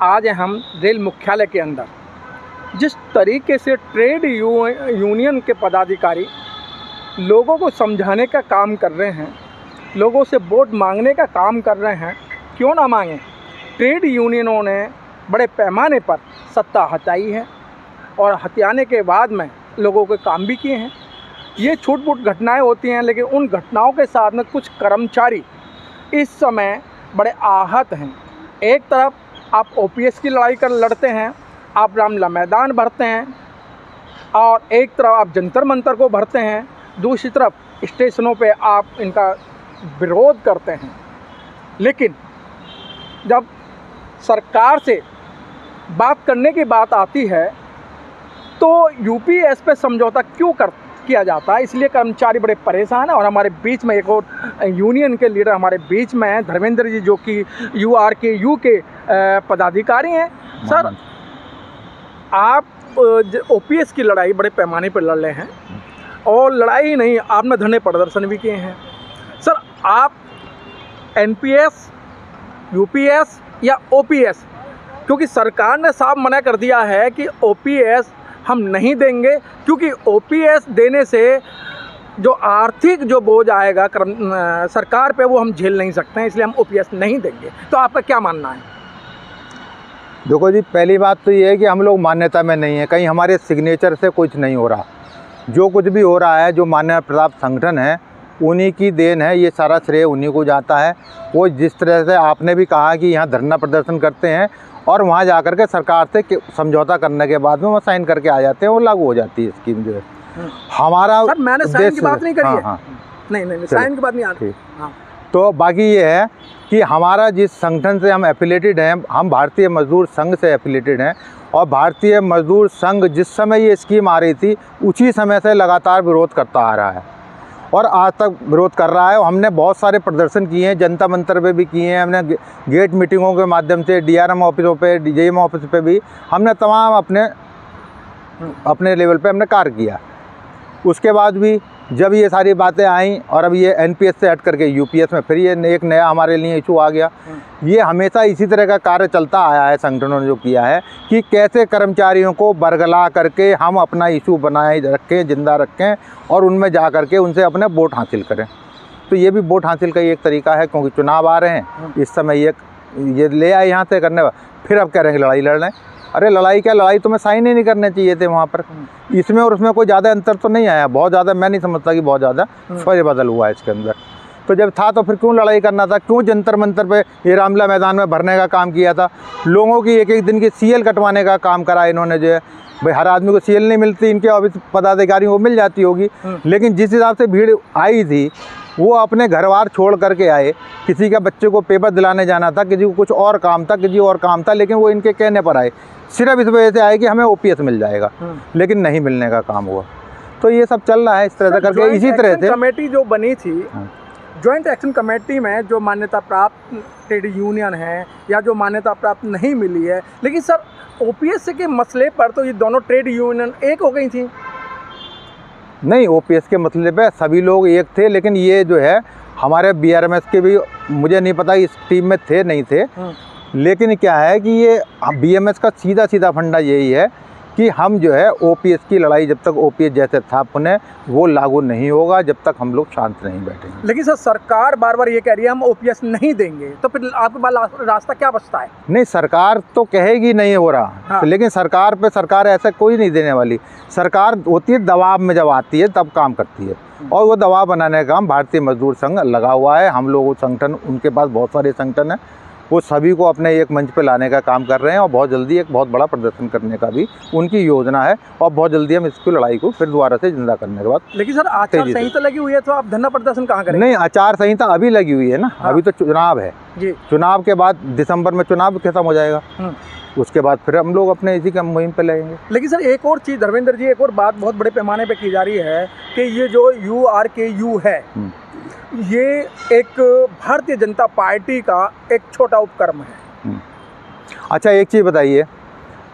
आज हम रेल मुख्यालय के अंदर जिस तरीके से ट्रेड यूनियन के पदाधिकारी लोगों को समझाने का काम कर रहे हैं, लोगों से वोट मांगने का काम कर रहे हैं, क्यों ना मांगें। ट्रेड यूनियनों ने बड़े पैमाने पर सत्ता हटाई है और हथियाने के बाद में लोगों के काम भी किए हैं। ये छूट-फूट घटनाएं होती हैं, लेकिन उन घटनाओं के साथ में कुछ कर्मचारी इस समय बड़े आहत हैं। एक तरफ आप ओपीएस की लड़ाई लड़ते हैं, आप रामलीला मैदान भरते हैं, और एक तरफ आप जंतर मंतर को भरते हैं, दूसरी तरफ स्टेशनों पे आप इनका विरोध करते हैं। लेकिन जब सरकार से बात करने की बात आती है तो यूपीएस पे समझौता क्यों किया जाता है, इसलिए कर्मचारी बड़े परेशान हैं। और हमारे बीच में एक और यूनियन के लीडर हमारे बीच में हैं, धर्मेंद्र जी, जो कि यूआरकेयू के पदाधिकारी हैं। सर, आप ओपीएस की लड़ाई बड़े पैमाने पर लड़ रहे हैं, और लड़ाई ही नहीं, आपने धरने प्रदर्शन भी किए हैं। सर, आप एनपीएस, यूपीएस या ओपीएस, क्योंकि सरकार ने साफ मना कर दिया है कि ओपीएस हम नहीं देंगे, क्योंकि ओपीएस देने से जो आर्थिक जो बोझ आएगा सरकार पे वो हम झेल नहीं सकते हैं, इसलिए हम ओपीएस नहीं देंगे। तो आपका क्या मानना है? देखो जी, पहली बात तो ये है कि हम लोग मान्यता में नहीं है, कहीं हमारे सिग्नेचर से कुछ नहीं हो रहा। जो कुछ भी हो रहा है, जो मान्यता प्राप्त संगठन है उन्हीं की देन है, ये सारा श्रेय उन्हीं को जाता है। वो जिस तरह से आपने भी कहा कि यहाँ धरना प्रदर्शन करते हैं और वहाँ जा कर के सरकार से समझौता करने के बाद में वो साइन करके आ जाते हैं, वो लागू हो जाती है स्कीम जो है। हमारा सर, मैंने साइन की बात नहीं करी है। हाँ, नहीं, साइन की बात नहीं आती। हाँ। तो बाकी ये है कि हमारा जिस संगठन से हम एफिलेटेड हैं, हम भारतीय मजदूर संघ से एफिलेटेड हैं, और भारतीय मजदूर संघ जिस समय ये स्कीम आ रही थी उसी समय से लगातार विरोध करता आ रहा है और आज तक विरोध कर रहा है। हमने बहुत सारे प्रदर्शन किए हैं, जनता मंतर पे भी किए हैं, हमने गेट मीटिंगों के माध्यम से, डीआरएम ऑफिसों पे, डीजीएम ऑफिस पे भी हमने तमाम अपने लेवल पे हमने कार्य किया। उसके बाद भी जब ये सारी बातें आई और अब ये एनपीएस से हट करके यूपीएस में फिर ये एक नया हमारे लिए इशू आ गया। ये हमेशा इसी तरह का कार्य चलता आया है, संगठनों ने जो किया है कि कैसे कर्मचारियों को बरगला करके हम अपना इशू बनाए रखें, जिंदा रखें, और उनमें जा करके उनसे अपने वोट हासिल करें। तो ये भी वोट हासिल का एक तरीका है, क्योंकि चुनाव आ रहे हैं इस समय। ये ले आए यहाँ से करने, फिर अब कह रहे हैं लड़ाई लड़ रहे हैं। अरे लड़ाई क्या, लड़ाई तो मैं साइन ही नहीं करने चाहिए थे वहाँ पर। इसमें और उसमें कोई ज़्यादा अंतर तो नहीं आया, बहुत ज़्यादा मैं नहीं समझता कि बहुत ज़्यादा फेर बदल हुआ है इसके अंदर। तो जब था तो फिर क्यों लड़ाई करना था, क्यों जंतर मंतर पे ये रामलीला मैदान में भरने का काम किया था, लोगों की एक एक दिन की सीएल कटवाने का काम करा इन्होंने। जो है भाई, हर आदमी को सीएल नहीं मिलती, इनके ऑफिस पदाधिकारियों को मिल जाती होगी, लेकिन जिस हिसाब से भीड़ आई थी वो अपने घर बार छोड़ करके आए। किसी का बच्चे को पेपर दिलाने जाना था, किसी को कुछ और काम था, किसी और काम था, लेकिन वो इनके कहने पर आए, सिर्फ इस वजह से आए कि हमें ओपीएस मिल जाएगा, लेकिन नहीं मिलने का काम हुआ। तो ये सब चल रहा है इस तरह से करके। इसी तरह से कमेटी जो बनी थी, जॉइंट एक्शन कमेटी में जो मान्यता प्राप्त ट्रेड यूनियन है या जो मान्यता प्राप्त नहीं मिली है, लेकिन सर ओपीएस के मसले पर तो ये दोनों ट्रेड यूनियन एक हो गई थी। नहीं, ओपीएस के मसले पे सभी लोग एक थे, लेकिन ये जो है हमारे बीआरएमएस के भी, मुझे नहीं पता इस टीम में थे नहीं थे, लेकिन क्या है कि ये बीएमएस का सीधा फंडा यही है कि हम जो है ओपीएस की लड़ाई, जब तक ओपीएस जैसे था पुनः वो लागू नहीं होगा, जब तक हम लोग शांत नहीं बैठेंगे। लेकिन सर, सरकार बार बार ये कह रही है हम ओपीएस नहीं देंगे, तो फिर आपके पास रास्ता क्या बचता है? नहीं, सरकार तो कहेगी नहीं हो रहा। हाँ। लेकिन सरकार ऐसा कोई नहीं देने वाली। सरकार होती है दबाव में, जब आती है तब काम करती है, और वो दबाव बनाने का काम भारतीय मजदूर संघ लगा हुआ है। हम लोग संगठन, उनके पास बहुत सारे संगठन हैं, वो सभी को अपने एक मंच पे लाने का काम कर रहे हैं, और बहुत जल्दी एक बहुत बड़ा प्रदर्शन करने का भी उनकी योजना है, और बहुत जल्दी हम इसकी लड़ाई को फिर दोबारा से जिंदा करने के बाद। लेकिन सर, आचार संहिता लगी हुई है, तो आप धरना प्रदर्शन कहाँ करेंगे? नहीं, आचार संहिता अभी लगी हुई है ना। हाँ। अभी तो चुनाव है जी। चुनाव के बाद दिसंबर में चुनाव खत्म हो जाएगा, उसके बाद फिर हम लोग अपने इसी का मुहिम पे लगेंगे। लेकिन सर, एक और चीज़ धर्मेंद्र जी, एक और बात बहुत बड़े पैमाने पे की जा रही है कि ये जो यूआरकेयू है, ये एक भारतीय जनता पार्टी का एक छोटा उपक्रम है। अच्छा, एक चीज़ बताइए,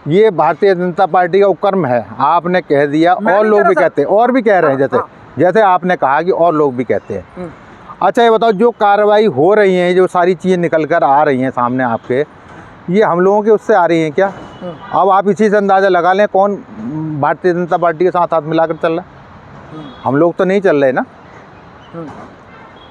ये भारतीय जनता पार्टी का उपक्रम है, आपने कह दिया, और लोग भी कहते हैं, और भी कह रहे हैं, जैसे आपने कहा कि और लोग भी कहते हैं। अच्छा, ये बताओ, जो कार्रवाई हो रही है, जो सारी चीज़ें निकल कर आ रही हैं सामने आपके, ये हम लोगों के उससे आ रही हैं क्या? अब आप इसी से अंदाज़ा लगा लें कौन भारतीय जनता पार्टी के साथ हाथ मिलाकर चल रहा है। हम लोग तो नहीं चल रहे ना,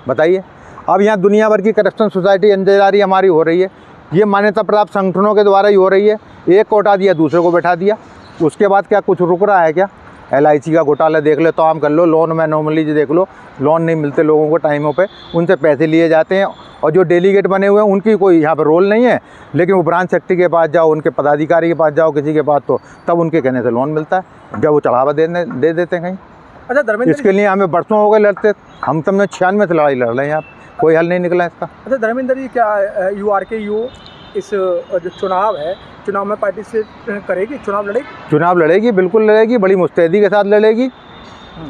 बताइए। अब यहाँ दुनिया भर की करप्शन सोसाइटी अंशदारी हमारी हो रही है, ये मान्यता प्राप्त संगठनों के द्वारा ही हो रही है। एक को हटा दिया, दूसरे को बैठा दिया, उसके बाद क्या कुछ रुक रहा है क्या? LIC का घोटाला देख लो, तो आम कर लो, लोन में नॉर्मली देख लो, लोन नहीं मिलते लोगों को टाइमों पे, उनसे पैसे लिए जाते हैं। और जो डेलीगेट बने हुए हैं उनकी कोई यहाँ पर रोल नहीं है, लेकिन वो ब्रांच सेक्रेटरी के पास जाओ, उनके पदाधिकारी के पास जाओ, किसी के पास, तो तब उनके कहने से लोन मिलता है, जब वो चढ़ावा दे देते हैं कहीं। अच्छा धर्मेंद्र, इसके लिए हमें बरसों हो गए लड़ते, हम तुमने 96 से लड़ाई लड़ रहे हैं यहाँ, कोई हल नहीं निकला इसका। अच्छा धर्मेंद्र जी, क्या URKU इस जो चुनाव है, चुनाव में पार्टिसिपेट करेगी, चुनाव लड़ेगी? चुनाव लड़ेगी, बिल्कुल लड़ेगी, बड़ी मुस्तैदी के साथ लड़ेगी।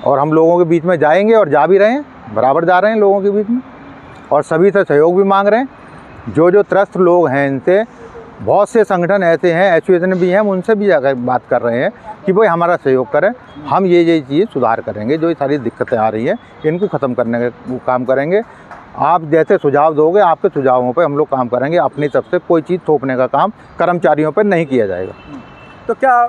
और हम लोगों के बीच में जाएंगे, और जा भी रहे हैं, बराबर जा रहे हैं लोगों के बीच में, और सभी से सहयोग भी मांग रहे हैं। जो त्रस्त लोग हैं, इनसे बहुत से संगठन ऐसे हैं, एसोसिएशन भी हैं, हम उनसे भी जाकर बात कर रहे हैं कि भाई हमारा सहयोग करें, हम ये चीज़ सुधार करेंगे, जो ये सारी दिक्कतें आ रही हैं इनको ख़त्म करने का काम करेंगे। आप जैसे सुझाव दोगे, आपके सुझावों पे हम लोग काम करेंगे। अपनी तरफ से कोई चीज़ थोपने का काम कर्मचारियों पर नहीं किया जाएगा। तो क्या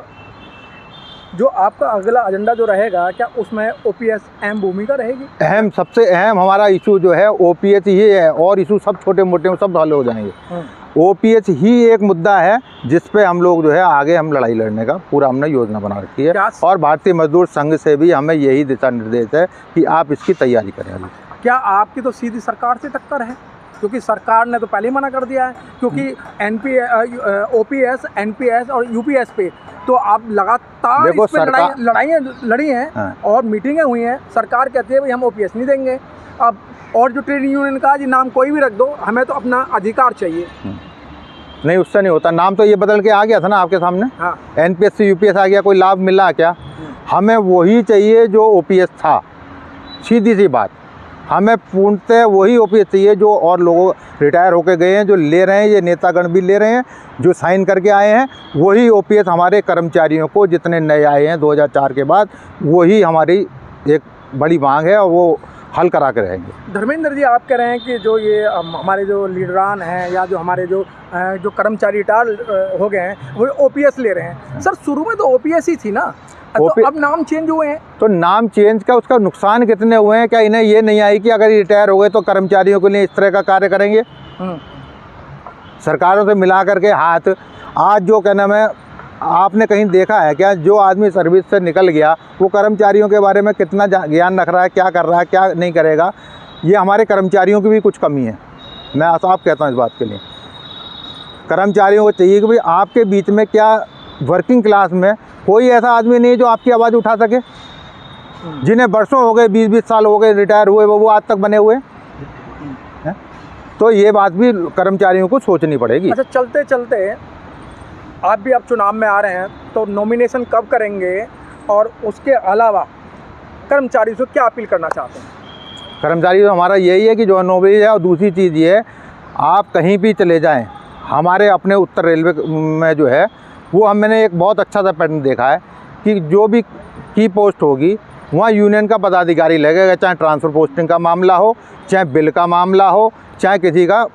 जो आपका अगला एजेंडा जो रहेगा, क्या उसमें OPS अहम भूमिका रहेगी? अहम, सबसे अहम हमारा इशू जो है OPS ही है, और इशू सब छोटे मोटे सब हल हो जाएंगे। OPS ही एक मुद्दा है जिस पे हम लोग जो है आगे हम लड़ाई लड़ने का पूरा हमने योजना बना रखी है। और भारतीय मजदूर संघ से भी हमें यही दिशा निर्देश है कि आप इसकी तैयारी करें। अभी क्या आपकी तो सीधी सरकार से टक्कर है? क्योंकि सरकार ने तो पहले ही मना कर दिया है, क्योंकि OPS, NPS और UPS पे तो आप लगातार इस पे लड़ाइयाँ लड़ी हैं। हाँ। और मीटिंगें हुई हैं, सरकार कहती है भाई हम OPS नहीं देंगे। अब और जो ट्रेड यूनियन का जी नाम कोई भी रख दो, हमें तो अपना अधिकार चाहिए। नहीं, उससे नहीं होता। नाम तो ये बदल के आ गया था ना आपके सामने। हाँ। NPS से UPS आ गया, कोई लाभ मिला क्या? हमें वही चाहिए जो OPS था, सीधी सी बात। हमें पूर्णतः वही OPS चाहिए जो और लोगों रिटायर होकर गए हैं, जो ले रहे हैं, ये नेतागण भी ले रहे हैं, जो साइन करके आए हैं, वही OPS हमारे कर्मचारियों को, जितने नए आए हैं 2004 के बाद, वही हमारी एक बड़ी मांग है, और वो हल करा के रहेंगे। धर्मेंद्र जी, आप कह रहे हैं कि जो ये हमारे जो लीडरान हैं, या जो हमारे जो कर्मचारी रिटायर हो गए हैं, वो OPS ले रहे हैं। सर, शुरू में तो OPS ही थी ना, तो अब नाम चेंज हुए हैं। तो नाम चेंज का उसका नुकसान कितने हुए हैं? क्या इन्हें ये नहीं आई कि अगर रिटायर हो गए तो कर्मचारियों के लिए इस तरह का कार्य करेंगे? सरकारों से मिला करके हाथ, आज जो क्या नाम है, आपने कहीं देखा है क्या जो आदमी सर्विस से निकल गया वो कर्मचारियों के बारे में कितना ज्ञान रख रहा है, क्या कर रहा है, क्या नहीं करेगा? ये हमारे कर्मचारियों की भी कुछ कमी है। मैं साफ कहता हूँ इस बात के लिए। कर्मचारियों को चाहिए कि भाई आपके बीच में क्या वर्किंग क्लास में कोई ऐसा आदमी नहीं है जो आपकी आवाज़ उठा सके, जिन्हें बरसों हो गए, 20-20 साल हो गए रिटायर हुए, वो आज तक बने हुए हैं। तो ये बात भी कर्मचारियों को सोचनी पड़ेगी। अच्छा, चलते चलते आप भी अब चुनाव में आ रहे हैं, तो नॉमिनेशन कब करेंगे, और उसके अलावा कर्मचारी से क्या अपील करना चाहते हैं? कर्मचारी तो हमारा यही है कि जो नौकरी है, और दूसरी चीज़ ये है, आप कहीं भी चले जाएं, हमारे अपने उत्तर रेलवे में जो है वो मैंने एक बहुत अच्छा सा पैटर्न देखा है कि जो भी की पोस्ट होगी वहाँ यूनियन का पदाधिकारी लगेगा, चाहे ट्रांसफ़र पोस्टिंग का मामला हो, चाहे बिल का मामला हो, चाहे किसी का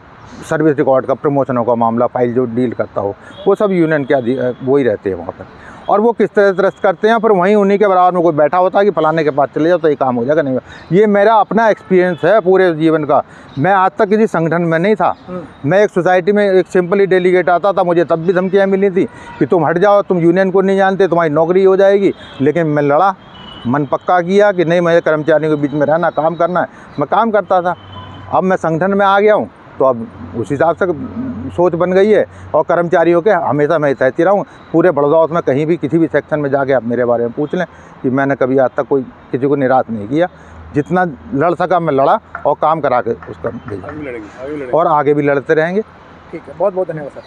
सर्विस रिकॉर्ड का, प्रमोशनों का मामला, फाइल जो डील करता हो, वो सब यूनियन के वो ही रहते हैं वहाँ पर। और वो किस तरह से रस्ट करते हैं, फिर वहीं उन्हीं के बराबर में कोई बैठा होता है कि फलाने के पास चले जाओ तो ये काम हो जाएगा। नहीं, ये मेरा अपना एक्सपीरियंस है पूरे जीवन का। मैं आज तक किसी संगठन में नहीं था, मैं एक सोसाइटी में एक सिंपली डेलीगेट आता था, मुझे तब भी धमकियाँ मिली थी कि तुम हट जाओ, तुम यूनियन को नहीं जानते, तुम्हारी नौकरी हो जाएगी। लेकिन मैं लड़ा, मन पक्का किया कि नहीं, मुझे कर्मचारियों के बीच में रहना, काम करना है, मैं काम करता था। अब मैं संगठन में आ गया हूँ, तो अब उस हिसाब से सोच बन गई है, और कर्मचारियों के हमेशा मैं सहती रहूँ। पूरे बड़ौदा में कहीं भी किसी भी सेक्शन में जाके आप मेरे बारे में पूछ लें कि मैंने कभी आज तक कोई किसी को निराश नहीं किया। जितना लड़ सका मैं लड़ा, और काम करा के उसका भेजा, और आगे भी लड़ते रहेंगे। ठीक है, बहुत बहुत धन्यवाद सर।